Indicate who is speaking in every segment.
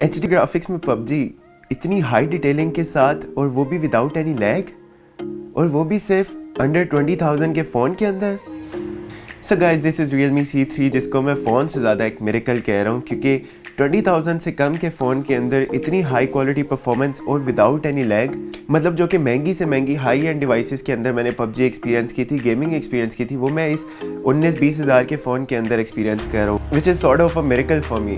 Speaker 1: HD graphics में PUBG इतनी high detailing के साथ, और वो भी विदाउट एनी लैग, और वो भी सिर्फ अंडर 20,000 के फ़ोन के अंदर। So guys, this is Realme C3, जिसको मैं फ़ोन से ज़्यादा एक मिरेकल कह रहा हूँ, क्योंकि 20,000 से कम के फ़ोन के अंदर इतनी हाई क्वालिटी परफॉर्मेंस और विदाउट एनी लैग, मतलब जो कि महंगी से महंगी हाई एंड डिवाइसेस के अंदर मैंने पबजी एक्सपीरियंस की थी, गेमिंग एक्सपीरियंस की थी, वो मैं इस 19-20 हज़ार के फ़ोन के अंदर एक्सपीरियंस कर रहा हूँ, which is sort of a miracle for me.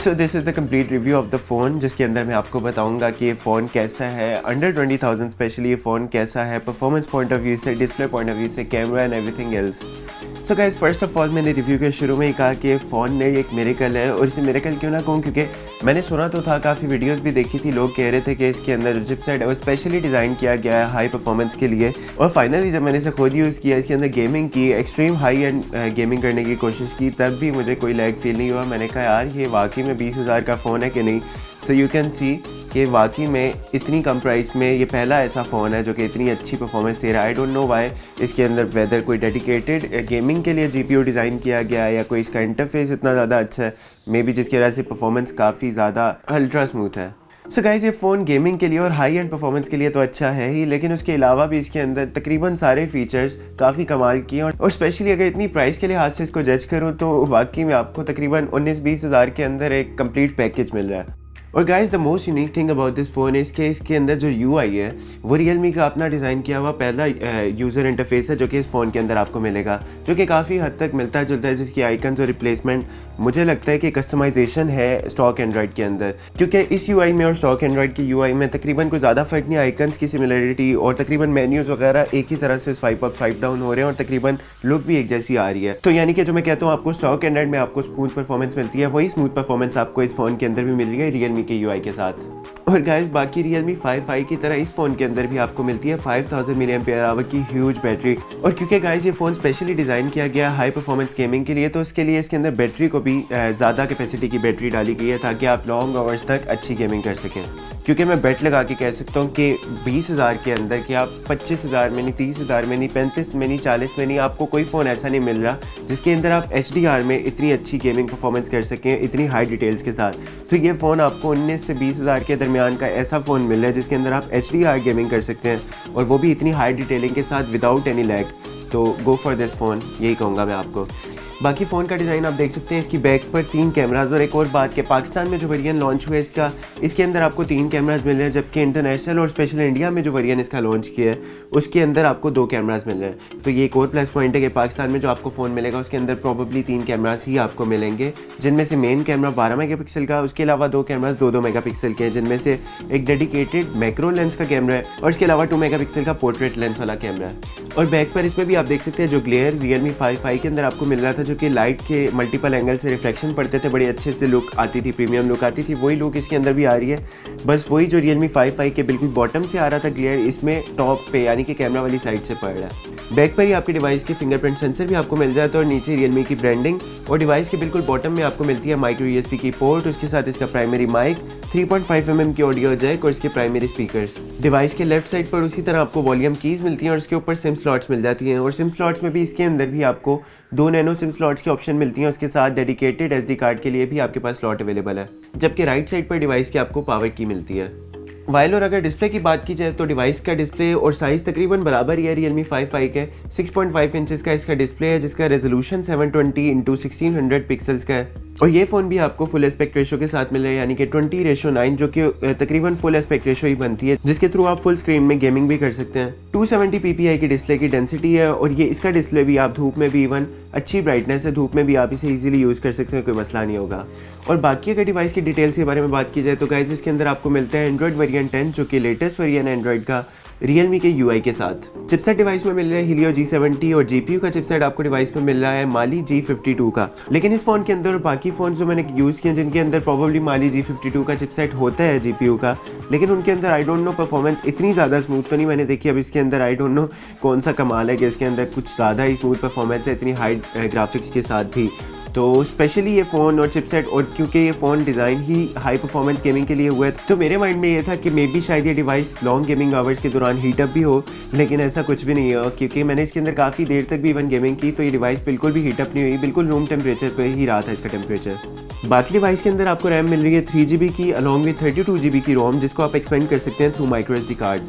Speaker 1: So this is the complete review of the phone, जिसके अंदर मैं आपको बताऊंगा कि ये फ़ोन कैसा है अंडर 20,000 स्पेशली, ये फ़ोन कैसा है परफॉर्मेंस पॉइंट ऑफ व्यू से, डिस्प्ले पॉइंट ऑफ व्यू से, camera and everything else. So guys, first of all मैंने रिव्यू के शुरू में ही कहा कि फ़ोन ने एक मिरेकल है, और इसे मिरेकल क्यों ना कहूँ, क्योंकि मैंने सुना तो था, काफ़ी वीडियोस भी देखी थी, लोग कह रहे थे कि इसके अंदर जो चिपसेट है वो स्पेशली डिज़ाइन किया गया है हाई परफॉर्मेंस के लिए, और फाइनली जब मैंने इसे खुद यूज़ किया, इसके अंदर गेमिंग की, एक्सट्रीम हाई एंड गेमिंग करने की कोशिश की, तब भी मुझे कोई लैग फील नहीं हुआ। मैंने कहा यार ये वाकई में 20,000 का फ़ोन है कि नहीं। सो यू कैन सी कि वाकई में इतनी कम प्राइस में ये पहला ऐसा फ़ोन है जो कि इतनी अच्छी परफॉर्मेंस दे रहा है। आई डोंट नो वाई इसके अंदर वेदर कोई डेडिकेटेड गेमिंग के लिए GPU डिज़ाइन किया गया है, या कोई इसका इंटरफेस इतना ज़्यादा अच्छा है, मे बी जिसकी वजह से परफॉर्मेंस काफ़ी ज़्यादा अल्ट्रा स्मूथ है। सो गाइस, ये फ़ोन गेमिंग के लिए और हाई एंड परफॉर्मेंस के लिए तो अच्छा है ही, लेकिन उसके अलावा भी इसके अंदर तकरीबन सारे फीचर्स काफ़ी कमाल किए हैं, और स्पेशली अगर इतनी प्राइस के लिहाज से इसको जज करूँ तो वाकई में आपको तकरीबन 19-20 हज़ार के अंदर एक कंप्लीट पैकेज मिल रहा है। और guys, the most unique thing about this phone is कि इसके अंदर जो UI है वो Realme का अपना डिज़ाइन किया हुआ पहला यूज़र इंटरफेस है जो कि इस फ़ोन के अंदर आपको मिलेगा, जो कि काफ़ी हद तक मिलता जुलता है, जिसकी आइकन्स और रिप्लेसमेंट मुझे लगता है कि कस्टमाइजेशन है स्टॉक एंड्रॉयड के अंदर, क्योंकि इस UI में और स्टॉक एंड्रॉयड की UI में तकरीबन कोई ज़्यादा फ़र्क नहीं, आइकन्स की सिमिलरिटी और तकरीबन मेन्यूज़ वगैरह एक ही तरह से स्वाइप अप स्वाइप डाउन हो रहे हैं, और तकरीबन लुक भी एक जैसी आ रही है। तो यानी कि जो मैं कहता हूँ आपको स्टॉक एंड्रॉयड में आपको स्मूथ परफॉर्मेंस मिलती है, वही स्मूथ परफॉर्मेंस आपको इस फ़ोन के अंदर भी मिल रही है Realme के UI के साथ। और गाइस, बाकी Realme 5i की तरह इस फ़ोन के अंदर भी आपको मिलती है 5000 mAh की ह्यूज बैटरी, और क्योंकि गाइस ये फ़ोन स्पेशली डिज़ाइन किया गया हाई परफॉर्मेंस गेमिंग के लिए, तो उसके लिए इसके अंदर बैटरी को भी ज़्यादा कैपेसिटी की बैटरी डाली गई है, ताकि आप लॉन्ग आवर्स तक अच्छी गेमिंग कर सकें। क्योंकि मैं बेट लगा के कह सकता हूँ कि 20,000 के अंदर कि आप 25,000 में नहीं, 30,000 में नहीं, 35 में नहीं, 40 में नहीं, आपको कोई फ़ोन ऐसा नहीं मिल रहा जिसके अंदर आप HDR में इतनी अच्छी गेमिंग परफॉर्मेंस कर सकें इतनी हाई डिटेल्स के साथ। तो ये फ़ोन आपको 19 से 20,000 के दरमियान का ऐसा फ़ोन मिल रहा है जिसके अंदर आप HDR गेमिंग कर सकते हैं, और वो भी इतनी हाई डिटेलिंग के साथ विदाउट एनी लैग। तो गो फॉर दिस फ़ोन, यही कहूँगा मैं आपको। बाकी फ़ोन का डिज़ाइन आप देख सकते हैं, इसकी बैक पर 3 कैमराज, और एक और बात कि पाकिस्तान में जो वेरिएंट लॉन्च हुआ है इसका, इसके अंदर आपको 3 कैमराज मिल रहे हैं, जबकि इंटरनेशनल और स्पेशल इंडिया में जो वेरिएंट इसका लॉन्च किया है उसके अंदर आपको 2 कैमराज मिल रहे हैं। तो ये एक और प्लस पॉइंट है कि पाकिस्तान में जो आपको फ़ोन मिलेगा उसके अंदर प्रॉबली 3 कैमराज ही आपको मिलेंगे, जिनमें से मेन कैमरा 12 मेगापिक्सल का, उसके अलावा 2 कैमराज 2-2 मेगापिक्सल के हैं, जिनमें से एक डेडिकेटेड मैक्रो लेंस का कैमरा है, और इसके अलावा 2 मेगापिक्सल का पोर्ट्रेट लेंस वाला कैमरा है। और बैक पर इसमें भी आप देख सकते हैं जो ग्लेयर Realme 5i के अंदर आपको मिल रहा था, जो कि लाइट के मल्टीपल एंगल से रिफ्लेक्शन पड़ते थे, बड़ी अच्छे से लुक आती थी, प्रीमियम लुक आती थी, वही लुक इसके अंदर भी आ रही है। बस वही जो Realme 5i के बिल्कुल बॉटम से आ रहा था ग्लेयर, इसमें टॉप पे यानी कि कैमरा वाली साइड से पड़ रहा है। बैक पर ही आपके डिवाइस के फिंगरप्रिंट सेंसर भी आपको मिल जाता है, और नीचे Realme की ब्रांडिंग, और डिवाइस के बिल्कुल बॉटम में आपको मिलती है माइक्रो USB की पोर्ट, उसके साथ इसका प्राइमरी माइक, 3.5 mm की ऑडियो जैक, और इसके प्राइमरी स्पीकर्स। डिवाइस के लेफ्ट साइड पर उसी तरह आपको वॉल्यूम कीज़ मिलती हैं, और उसके ऊपर सिम स्लॉट्स मिल जाती हैं, और सिम स्लॉट्स में भी इसके अंदर भी आपको 2 नैनो सिम स्लॉट्स की ऑप्शन मिलती हैं, उसके साथ डेडिकेटेड SD कार्ड के लिए भी आपके पास स्लॉट अवेलेबल है, जबकि राइट साइड पर डिवाइस की आपको पावर की मिलती है। वाइल और अगर डिस्प्ले की बात की जाए तो डिवाइस का डिस्प्ले और साइज़ तकरीबन बराबर ही है Realme 5i के। 6.5 इंचज़ का इसका डिस्प्ले है, जिसका रेजोल्यूशन 720x1600 पिक्सल्स का है, और ये फ़ोन भी आपको फुल एस्पेक्ट रेशो के साथ मिल रहा है, यानी कि 20:9, जो कि तकरीबन फुल एस्पेक्ट रेशो ही बनती है, जिसके थ्रू आप फुल स्क्रीन में गेमिंग भी कर सकते हैं। 270 ppi की डिस्प्ले की डेंसिटी है, और ये इसका डिस्प्ले भी आप धूप में भी, इवन अच्छी ब्राइटनेस है, धूप में भी आप इसे इजीली यूज़ कर सकते हैं, कोई मसला नहीं होगा। और बाकी अगर डिवाइस की डिटेल्स के बारे में बात की जाए तो गाइस, इसके अंदर आपको मिलता है एंड्रॉइड वेरिएंट 10, जो कि लेटेस्ट वेरिएंट है एंड्रॉइड का, Realme के UI के साथ। चिपसेट डिवाइस में मिल रहा है Helio G70, और GPU का चिपसेट आपको डिवाइस में मिल रहा है Mali G52 का। लेकिन इस फ़ोन के अंदर और बाकी फ़ोन जो मैंने यूज़ किए जिनके अंदर प्रॉबली Mali G52 का चिपसेट होता है GPU का, लेकिन उनके अंदर आई डोंट नो परफॉर्मेंस इतनी ज़्यादा स्मूथ तो नहीं मैंने देखी। अब इसके अंदर आई डोंट नो कौन सा कमाल है कि इसके अंदर कुछ ज़्यादा ही स्मूथ परफॉर्मेंस है, इतनी हाई ग्राफिक्स के साथ भी। तो स्पेशली ये फ़ोन और चिपसेट, और क्योंकि ये फ़ोन डिज़ाइन ही हाई परफॉर्मेंस गेमिंग के लिए हुआ है, तो मेरे माइंड में ये था कि मे बी शायद ये डिवाइस लॉन्ग गेमिंग आवर्स के दौरान हीटअप भी हो, लेकिन ऐसा कुछ भी नहीं है क्योंकि मैंने इसके अंदर काफ़ी देर तक भी इवन गेमिंग की तो ये डिवाइस बिल्कुल भी हीटअप नहीं हुई, बिल्कुल रूम टेम्परेचर पर ही रहा था इसका टेम्परेचर। बाकी डिवाइस के अंदर आपको रैम मिल रही है 3GB की अलॉन्ग विद 32GB की रोम, जिसको आप एक्सपेंड कर सकते हैं थ्रू माइक्रो SD कार्ड।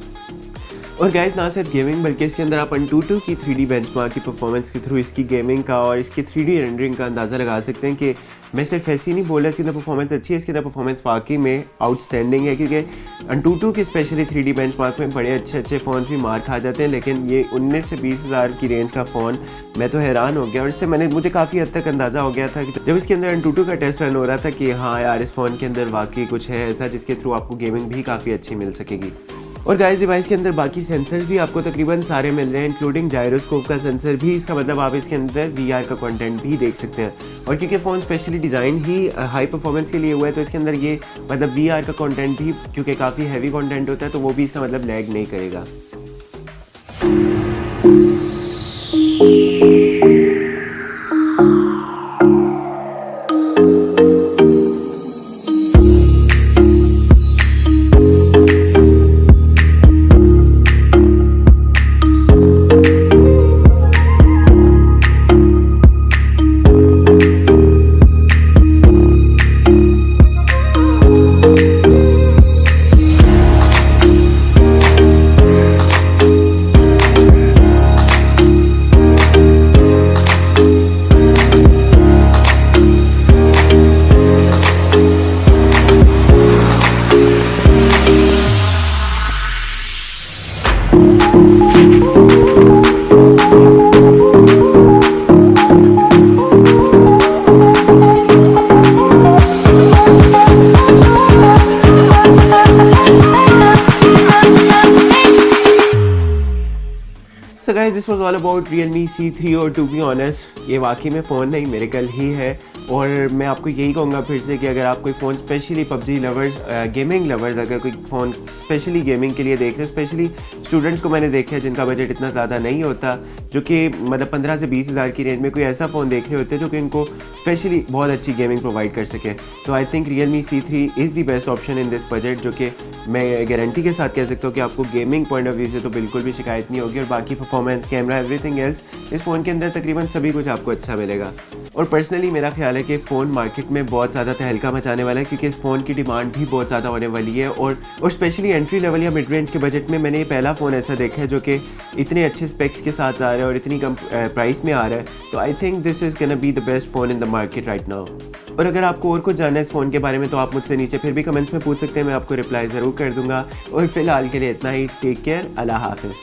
Speaker 1: और गाइस ना सिर्फ गेमिंग बल्कि इसके अंदर आप AnTuTu की 3D बेंचमार्क की परफॉर्मेंस के थ्रू इसकी गेमिंग का और इसकी 3D रेंडरिंग का अंदाज़ा लगा सकते हैं कि मैं सिर्फ ऐसी नहीं बोल रहा इसकी अंदर परफॉर्मेंस अच्छी है, इसके अंदर परफॉर्मेंस वाकई में आउटस्टैंडिंग है, क्योंकि AnTuTu की स्पेशली 3D बेंचमार्क में बड़े अच्छे फ़ोन भी मार खा जाते हैं, लेकिन ये 19 से 20 हज़ार की रेंज का फ़ोन, मैं तो हैरान हो गया। और इससे मुझे काफ़ी हद तक अंदाज़ा हो गया था कि जब इसके अंदर AnTuTu का टेस्ट रन हो रहा था कि हाँ यार इस फ़ोन के अंदर वाकई कुछ है ऐसा जिसके थ्रू आपको गेमिंग भी काफ़ी अच्छी मिल सकेगी। और गाइस डिवाइस के अंदर बाकी सेंसर्स भी आपको तकरीबन सारे मिल रहे हैं, इंक्लूडिंग जायरोस्कोप का सेंसर भी। इसका मतलब आप इसके अंदर VR का कंटेंट भी देख सकते हैं, और क्योंकि फ़ोन स्पेशली डिज़ाइन ही हाई परफॉर्मेंस के लिए हुआ है तो इसके अंदर ये मतलब VR का कंटेंट भी, क्योंकि काफ़ी हैवी कंटेंट होता है तो वो भी इसका मतलब लैग नहीं करेगा। So guys, this was all about Realme C3 और to be honest ये वाकई में फ़ोन नहीं मेरे कल ही है। और मैं आपको यही कहूँगा फिर से कि अगर आप कोई phone specially PUBG lovers, gaming lovers, अगर कोई फ़ोन स्पेशली गेमिंग के लिए देख रहे हो, स्पेशली स्टूडेंट्स को मैंने देखा है जिनका बजट इतना ज़्यादा नहीं होता, जो कि मतलब 15 से 20 हज़ार की रेंज में कोई ऐसा फ़ोन देख रहे होते हैं जो कि इनको स्पेशली बहुत अच्छी गेमिंग प्रोवाइड कर सके, तो I think Realme C3 is the best option in this budget, जो कि मैं गारंटी के साथ कह सकता हूँ कि आपको गेमिंग पॉइंट ऑफ व्यू से तो बिल्कुल भी शिकायत नहीं होगी। और बाकी परफॉर्मेंस, कैमरा, एवरीथिंग एल्स इस फ़ोन के अंदर तकरीबन सभी कुछ आपको अच्छा मिलेगा। और पर्सनली मेरा ख्याल है कि फ़ोन मार्केट में बहुत ज़्यादा तहलका मचाने वाला है, क्योंकि इस फ़ोन की डिमांड भी बहुत ज़्यादा होने वाली है। और स्पेशली एंट्री लेवल या मिड रेंज के बजट में मैंने ये पहला फ़ोन ऐसा देखा है जो कि इतने अच्छे स्पेक्स के साथ आ रहा है और इतनी कम प्राइस में आ रहा है, तो I think this is gonna be the best phone in the market right now. और अगर आपको और कुछ जानना है इस फ़ोन के बारे में तो आप मुझसे नीचे फिर भी कमेंट्स में पूछ सकते हैं, मैं आपको रिप्लाई ज़रूर कर दूँगा। और फिलहाल के लिए इतना ही, टेक केयर, अल्लाह हाफ़िज़।